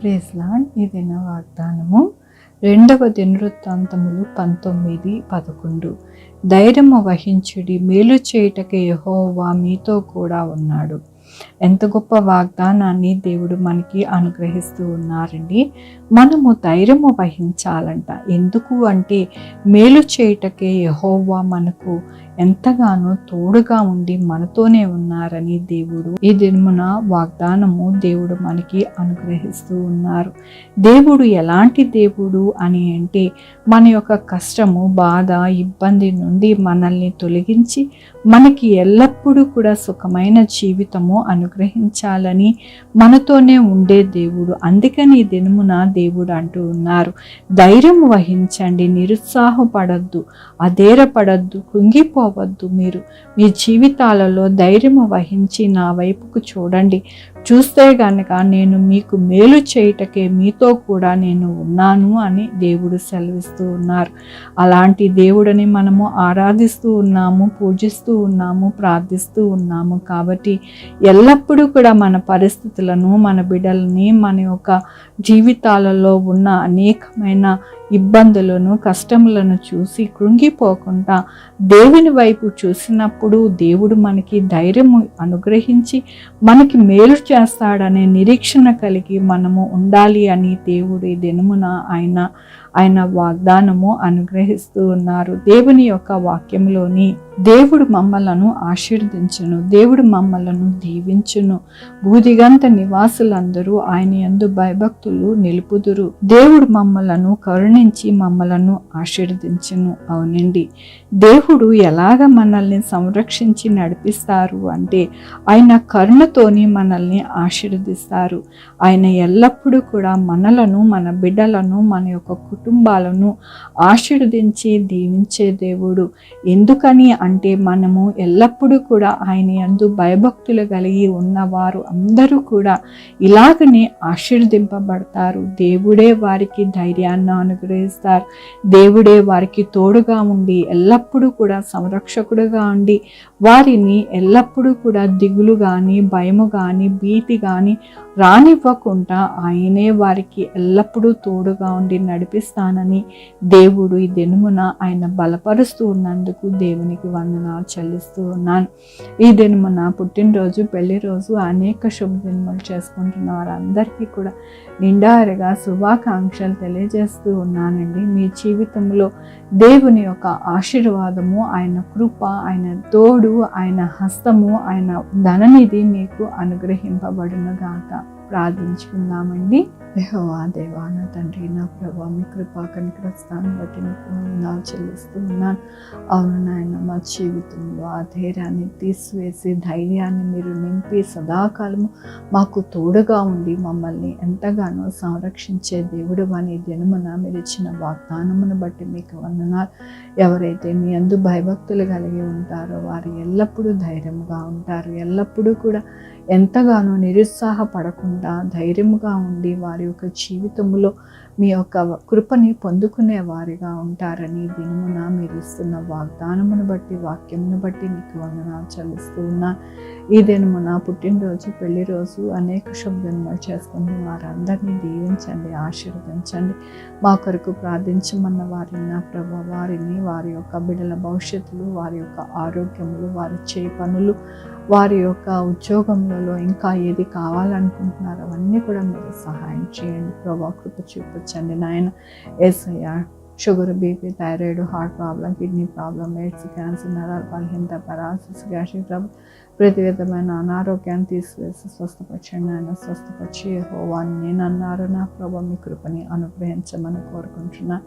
Praise lord. ఈ దిన వాగ్దానము 2వ దినవృత్తాంతములు 19:11. ధైర్యము వహించుడి, మేలు చేయుటకే యెహోవా మీతో కూడా ఉన్నాడు. ఎంత గొప్ప వాగ్దానాన్ని దేవుడు మనకి అనుగ్రహిస్తూ ఉన్నారండి. మనము ధైర్యము వహించాలంట. ఎందుకు అంటే మేలు చేయుటకే యెహోవా మనకు ఎంతగానో తోడుగా ఉండి మనతోనే ఉన్నారని దేవుడు ఈ దినమున వాగ్దానము దేవుడు మనకి అనుగ్రహిస్తూ ఉన్నారు. దేవుడు ఎలాంటి దేవుడు అని అంటే మన యొక్క కష్టము, బాధ, ఇబ్బంది నుండి మనల్ని తొలగించి మనకి ఎల్లప్పుడూ కూడా సుఖమైన జీవితము అనుగ్రహించాలని మనతోనే ఉండే దేవుడు. అందుకని ఈ దినమున దేవుడు అంటూ ఉన్నారు, ధైర్యం వహించండి, నిరుత్సాహపడద్దు, అధైర్యపడద్దు, కృంగిపోవద్దు. మీరు మీ జీవితాలలో ధైర్యము వహించి నా వైపుకు చూడండి. చూస్తే గనక నేను మీకు మేలు చేయుటకే మీతో కూడా నేను ఉన్నాను అని దేవుడు సెలవిస్తూ ఉన్నారు. అలాంటి దేవుడిని మనము ఆరాధిస్తూ ఉన్నాము, పూజిస్తూ ఉన్నాము, ప్రార్థిస్తూ ఉన్నాము. కాబట్టి ఎల్లప్పుడూ కూడా మన పరిస్థితులను, మన బిడ్డలని, మన యొక్క జీవితాలలో ఉన్న అనేకమైన ఇబ్బందులను, కష్టములను చూసి కృంగిపోకుండా దేవుని వైపు చూసినప్పుడు దేవుడు మనకి ధైర్యము అనుగ్రహించి మనకి మేలు చేస్తాడనే నిరీక్షణ కలిగి మనము ఉండాలి అని దేవుడు ఈ దినమున ఆయన వాగ్దానము అనుగ్రహిస్తూ ఉన్నారు. దేవుని యొక్క వాక్యంలోని దేవుడు మమ్మలను ఆశీర్వదించును, దేవుడు మమ్మలను దీవించును, భూదిగంత నివాసులందరూ ఆయన యందు భయభక్తులు నిలుపుదురు, దేవుడు మమ్మలను కరుణించి మమ్మలను ఆశీర్వదించును. అవునండి, దేవుడు ఎలాగ మనల్ని సంరక్షించి నడిపిస్తారు అంటే ఆయన కరుణతోని మనల్ని ఆశీర్వదిస్తారు. ఆయన ఎల్లప్పుడూ కూడా మనలను, మన బిడ్డలను, మన యొక్క కుటుంబాలను ఆశీర్వదించి దీవించే దేవుడు. ఎందుకని అంటే మనము ఎల్లప్పుడూ కూడా ఆయన యందు భయభక్తులు కలిగి ఉన్నవారు అందరూ కూడా ఇలాగనే ఆశీర్వదింపబడతారు. దేవుడే వారికి ధైర్యాన్ని అనుగ్రహిస్తారు. దేవుడే వారికి తోడుగా ఉండి ఎల్లప్పుడూ కూడా సంరక్షకుడుగా ఉండి వారిని ఎల్లప్పుడూ కూడా దిగులు కానీ, భయము కానీ, భీతి కానీ రానివ్వకుండా ఆయనే వారికి ఎల్లప్పుడూ తోడుగా ఉండి నడిపిస్తానని దేవుడు ఈ దినమున ఆయన బలపరుస్తూ ఉన్నందుకు దేవునికి వందనాలు చెల్లిస్తూ ఉన్నాను. ఈ దినమున పుట్టినరోజు, పెళ్లి రోజు, అనేక శుభదినములు చేసుకుంటున్న వారందరికీ కూడా నిండారుగా శుభాకాంక్షలు తెలియజేస్తూ ఉన్నానండి. మీ జీవితంలో దేవుని యొక్క ఆశీర్వాదము, ఆయన కృప, ఆయన తోడు, ఆయన హస్తము, ఆయన ధననిధి మీకు అనుగ్రహింపబడును గాక. ప్రార్థించుకుందామండి. యెహోవా దేవా, నా తండ్రి, నా ప్రభా, మీ కృపా కనికరస్తాన్ని బట్టి మీకు వందనాలు చెల్లిస్తూ ఉన్నాను. అవును నాయన, మా జీవితంలో ఆ ధైర్యాన్ని తీసివేసి ధైర్యాన్ని మీరు నింపి సదాకాలము మాకు తోడుగా ఉండి మమ్మల్ని ఎంతగానో సంరక్షించే దేవుడు అని దినమున మీరు ఇచ్చిన వాగ్దానమును బట్టి మీకు వందనాలు. ఎవరైతే మీ యందు భయభక్తులు కలిగి ఉంటారో వారు ఎల్లప్పుడూ ధైర్యముగా ఉంటారు. ఎల్లప్పుడూ కూడా ఎంతగానో నిరుత్సాహపడకుండా ధైర్యముగా ఉండి వారి యొక్క జీవితంలో మీ యొక్క కృపని పొందుకునే వారిగా ఉంటారని దినమున మీరు ఇస్తున్న వాగ్దానమును బట్టి, వాక్యమును బట్టి మీకు వందనాలు చెల్లిస్తూ ఉన్నాను. ఈ దినమున పుట్టినరోజు, పెళ్లి రోజు, అనేక శుభదినములు చేసుకుని వారందరినీ దీవించండి, ఆశీర్వదించండి. మా కొరకు ప్రార్థించమన్న వారిని నా ప్రభు, వారిని, వారి యొక్క బిడ్డల భవిష్యత్తులు, వారి యొక్క ఆరోగ్యములు, వారి చేయి పనులు, వారి యొక్క ఉద్యోగములలో ఇంకా ఏది కావాలనుకుంటున్నారో అవన్నీ కూడా మీరు సహాయం చేయండి ప్రభా. కృప చూపించండి నాయన. యేసయ్యా, sugar, BP, thyroid, heart problem, kidney problem, AIDS, cancer, నరాల బలహీనత, పారాలసిస్, గ్యాస్ట్రిక్ ట్రబుల్, ప్రతి విధమైన అనారోగ్యాన్ని తీసివేసి స్వస్థపరచండి ఆయన. స్వస్థపరిచి యెహోవాని నేను అన్నారు నా ప్రభా, మీ కృపని అనుగ్రహించమని కోరుకుంటున్నా.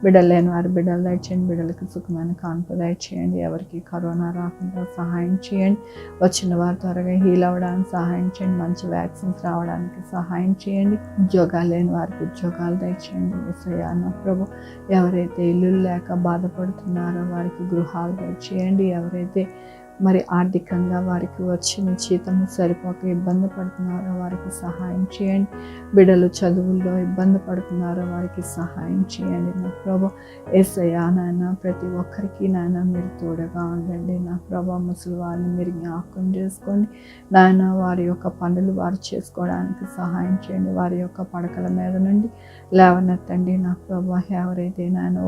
బిడ్డలు లేని వారి బిడ్డలు దయచేయండి, బిడ్డలకి సుఖమైన కాన్పు దయచేయండి. ఎవరికి కరోనా రాకుండా సహాయం చేయండి. వచ్చిన వారు త్వరగా హీల్ అవ్వడానికి సహాయం చేయండి. మంచి వ్యాక్సిన్స్ రావడానికి సహాయం చేయండి. ఉద్యోగాలు లేని వారికి ఉద్యోగాలు దయచేయండి. యేసయ్యా నా ప్రభు, ఎవరైతే ఇల్లు లేక బాధపడుతున్నారో వారికి గృహాలు దయచేయండి. ఎవరైతే మరి ఆర్థికంగా వారికి వచ్చిన జీతము సరిపోక ఇబ్బంది పడుతున్నారో వారికి సహాయం చేయండి. బిడ్డలు చదువుల్లో ఇబ్బంది పడుతున్నారో వారికి సహాయం చేయండి నా ప్రభా. యేసయ్యా నాయన ప్రతి ఒక్కరికి నాయన మీరు తోడుగా ఉండండి నా ప్రభా. ముసలి వారిని మీరు జ్ఞాపకం చేసుకోండి నాయన. వారి యొక్క పనులు వారు చేసుకోవడానికి సహాయం చేయండి. వారి యొక్క పడకల మీద నుండి లేవనెత్తండి నా ప్రభా. ఎవరైతే నాయన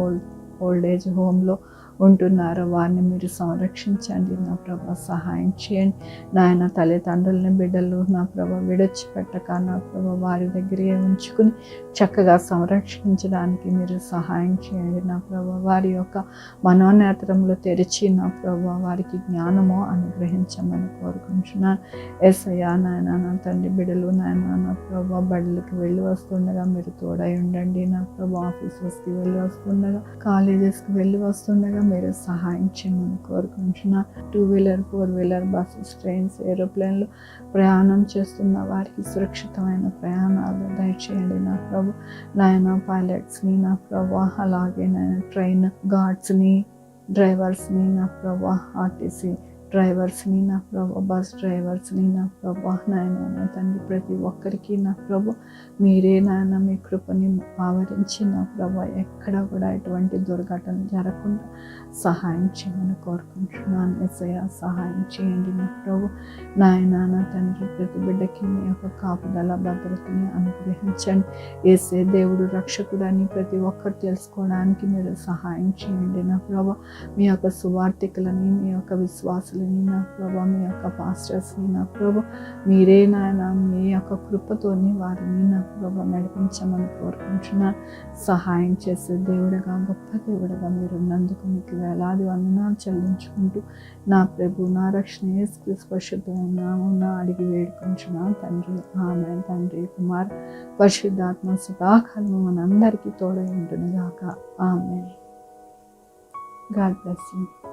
ఓల్డ్ ఏజ్ హోమ్లో ఉంటున్నారో వారిని మీరు సంరక్షించండి నా ప్రభా. సహాయం చేయండి నాయన. తల్లిదండ్రులని బిడ్డలు నా ప్రభా విడిచిపెట్టక నా ప్రభా వారి దగ్గరే ఉంచుకుని చక్కగా సంరక్షించడానికి మీరు సహాయం చేయండి నా ప్రభా. వారి యొక్క మనోనేత్రములు తెరిచి నా ప్రభా వారికి జ్ఞానము అనుగ్రహించమని కోరుకుంటున్నాను. యేసయ్యా నాయన నా తండ్రి బిడ్డలు నాయన నా ప్రభా బడులకి వెళ్ళి వస్తుండగా మీరు తోడై ఉండండి నా ప్రభా. ఆఫీసెస్కి వెళ్ళి వస్తుండగా, కాలేజెస్కి వెళ్ళి వస్తుండగా మీరు సహాయం చేయమని కోరుకుంటున్నా. 2-వీలర్ 4-వీలర్ బస్సెస్, ట్రైన్స్, ఏరోప్లేన్లు ప్రయాణం చేస్తున్న వారికి సురక్షితమైన ప్రయాణాలు దయచేయండి నా ప్రభు. నాయన పైలట్స్ని నా ప్రభు, అలాగే నాయన ట్రైన్ గార్డ్స్ని, డ్రైవర్స్ని నా ప్రభు, ఆర్టీసీ డ్రైవర్స్ని నా ప్రభు, బస్ డ్రైవర్స్ని నా ప్రభు నాయన నా తండ్రి ప్రతి ఒక్కరికి నా ప్రభు మీరే నాయన మీ కృపని ఆవరించి నా ప్రభు ఎక్కడ కూడా ఎటువంటి దుర్ఘటన జరగకుండా సహాయం చేయమని కోరుకుంటున్నాను. యేసయ్యా సహాయం చేయండి నా ప్రభు. నాయన నా తండ్రి ప్రతి బిడ్డకి మీ యొక్క కాపుదల భద్రతని అనుగ్రహించండి. యేసే దేవుడు రక్షకుడు అని ప్రతి ఒక్కరు తెలుసుకోవడానికి మీరు సహాయం చేయండి నా ప్రభు. మీ యొక్క సువార్థికులని, మీ యొక్క విశ్వాసులని నా ప్రభు, మీ యొక్క పాస్టర్స్ని నా ప్రభు మీరే నాయన మీ యొక్క కృపతోని వారిని నా ప్రభు నడిపించమని కోరుకుంటున్నాను. సహాయం చేసే దేవుడుగా, గొప్ప దేవుడుగా మీరు ఉన్నందుకు మీకు వేలాది వందనాలు చెల్లించుకుంటూ నా ప్రభు నా రక్షణ యేసుక్రీస్తు పరిశుద్ధమైన నామమున అడిగి వేడుకుంటున్నాను తండ్రి. ఆమేన్. తండ్రి, కుమార్, పరిశుద్ధాత్మ సదాకాలము మనందరికీ తోడై ఉండును గాక. ఆమేన్. God bless you.